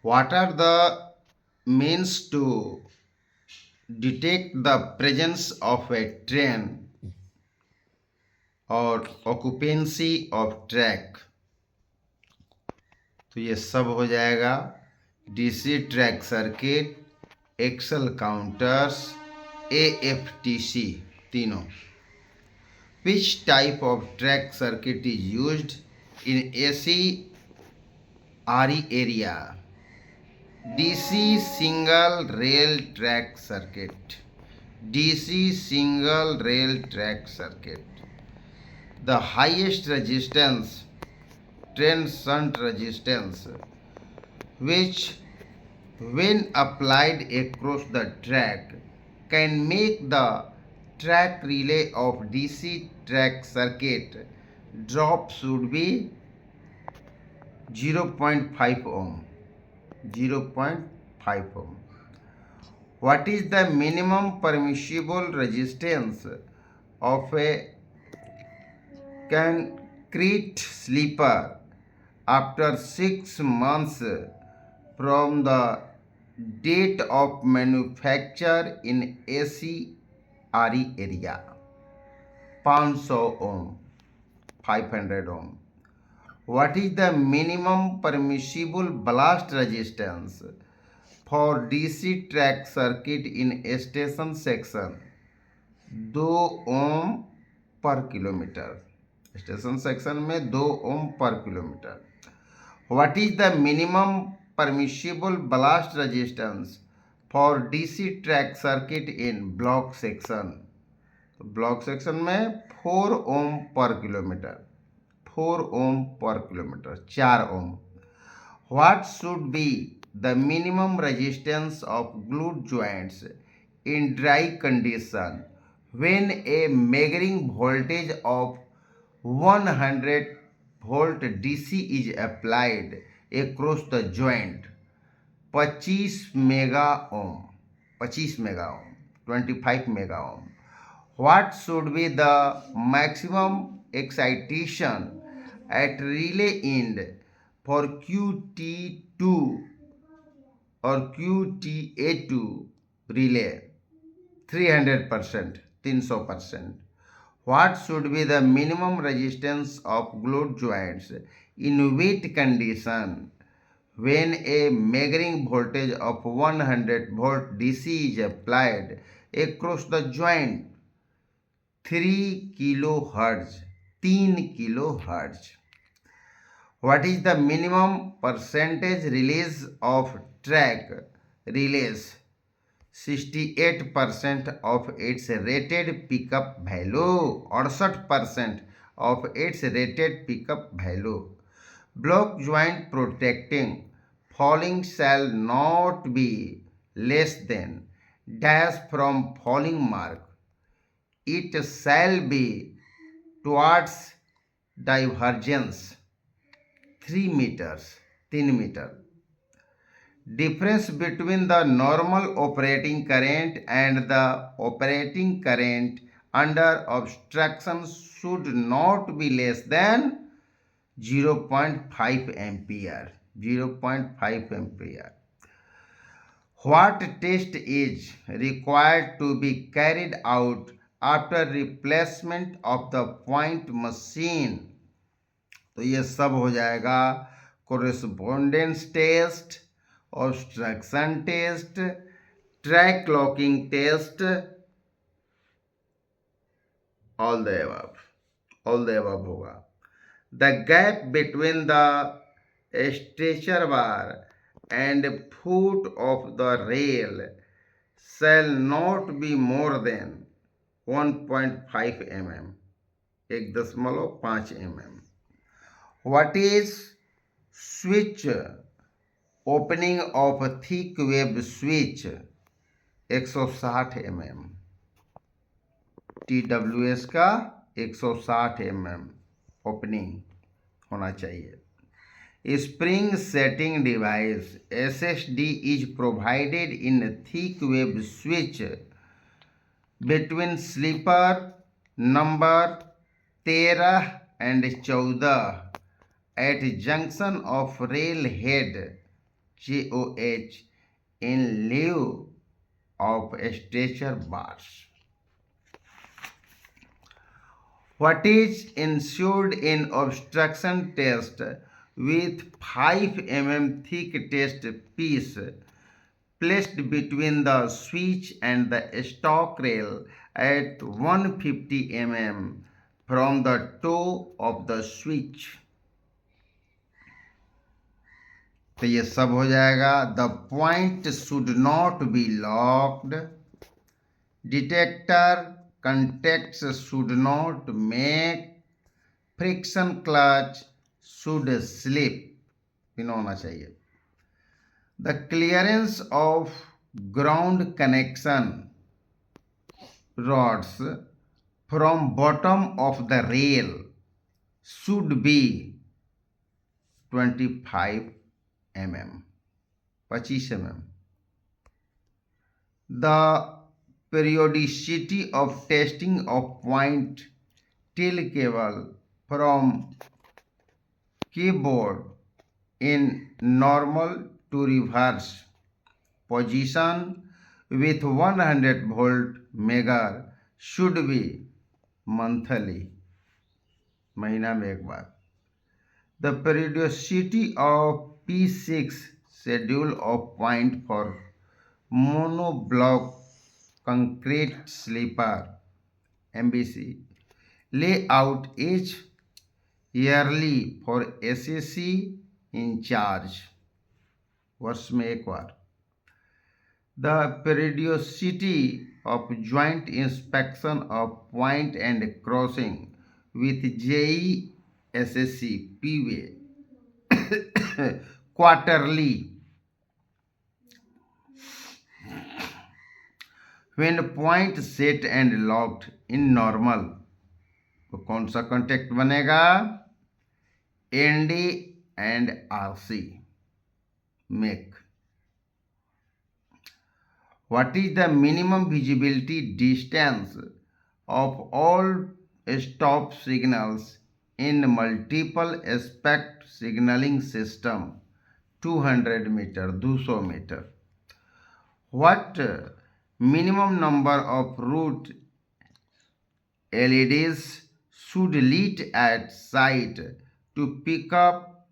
What are the means to detect the presence of a train और occupancy of track? तो ये सब हो जाएगा DC track circuit, axle counters, AFTC तीनों. Which type of track circuit is used in AC RE area? DC single rail track circuit. DC single rail track circuit. The highest resistance, train shunt resistance, which when applied across the track can make the track relay of DC track circuit drop should be 0.5 ohm. 0.5 ohm. What is the minimum permissible resistance of a concrete sleeper after 6 months from the date of manufacture in AC RE area? 500 ohm, 500 ohm. What is the minimum permissible blast resistance for DC track circuit in station section? 2 ohm पर kilometre. Station section में 2 ओम पर kilometre. What is the minimum permissible blast resistance for DC track circuit in block section? तो block section में 4 ओम पर kilometre. 4 ohm per kilometer, 4 ohm. What should be the minimum resistance of glued joints in dry condition when a measuring voltage of 100 volt DC is applied across the joint? 25 mega ohm, 25 mega ohm, 25 mega ohm. What should be the maximum excitation at relay end for QT2 or QTA2 relay? 300%, 300%. What should be the minimum resistance of glued joints in wet condition when a measuring voltage of 100 volt DC is applied across the joint? 3 kilohertz, 3 kilohertz. What is the minimum percentage release of track relays? 68% of its rated pickup value, 68% of its rated pickup value. Block joint protecting falling shall not be less than dash from falling mark. It shall be towards divergence 3 meters, 3 meter. Difference between the normal operating current and the operating current under obstruction should not be less than 0.5 ampere. 0.5 ampere. What test is required to be carried out after replacement of the point machine? तो ये सब हो जाएगा correspondence test, obstruction test, track locking test, all the above होगा. The gap between the stretcher bar and foot of the rail shall not be more than 1.5 mm, 1.5 mm. What is switch opening of a thick wave switch? 160 mm. TWS का 160 mm opening होना चाहिए. Spring setting device SSD is provided in a thick wave switch between sleeper number 13 and 14 at junction of rail head KOH in lieu of stretcher bars. What is ensured in obstruction test with 5 mm thick test piece placed between the switch and the stock rail at 150 mm from the toe of the switch. तो ये सब हो जाएगा. The point should not be locked. Detector contacts should not make. Friction clutch should slip. In होना चाहिए. The clearance of ground connection rods from bottom of the rail should be 25 mm. 25 mm. The periodicity of testing of point tail cable from keyboard in normal to reverse position with 100 volt megar should be monthly. महीना में एक बार. The periodicity of P6 schedule of point for monoblock concrete sleeper MBC layout is yearly for SAC in charge. वर्ष में एक बार. The periodicity of joint inspection of point and crossing with JE SSC PWA quarterly. When point set and locked in normal, तो कौन सा contact बनेगा? ND and RC make. What is the minimum visibility distance of all stop signals in multiple aspect signaling system? 200 meter, 200 meter. What minimum number of route LEDs should lit at site to pick up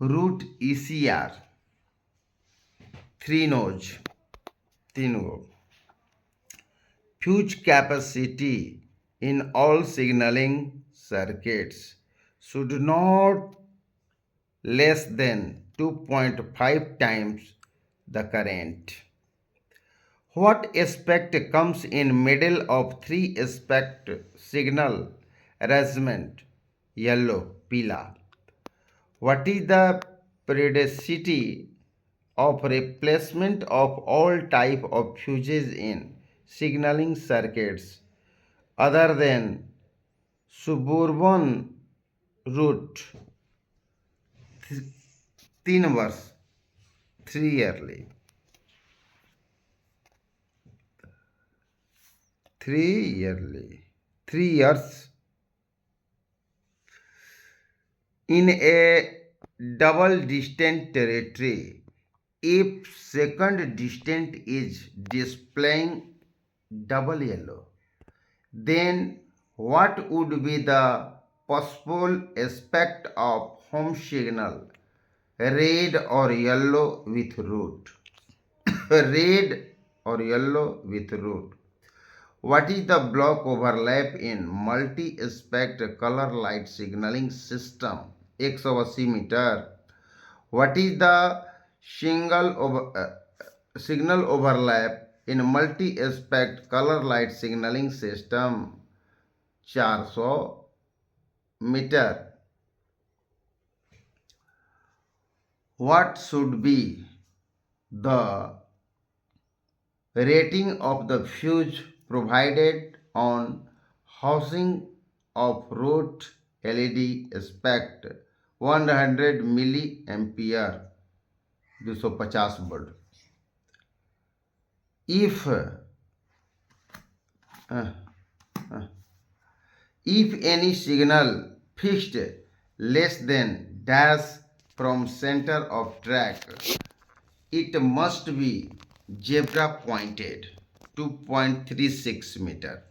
route ECR? 3 notch. 3 go. Fuse capacity in all signaling circuits should not less than 2.5 times the current. What aspect comes in middle of 3 aspect signal arrangement? Yellow, pila. What is the periodicity of replacement of all type of fuses in signaling circuits other than suburban route? 3 वर्ष, 3 yearly. 3 years. In a double distant territory, if second distant is displaying double yellow, then what would be the possible aspect of home signal? Red or yellow with root. Red or yellow with root. What is the block overlap in multi-aspect color light signaling system? 180 meter. What is the signal overlap in multi-aspect color light signaling system? 400 meter. What should be the rating of the fuse provided on housing of route LED aspect? 100 milliampere, 250 volt. If any signal fixed less than dash from center of track It must be zebra pointed 2.36 meter.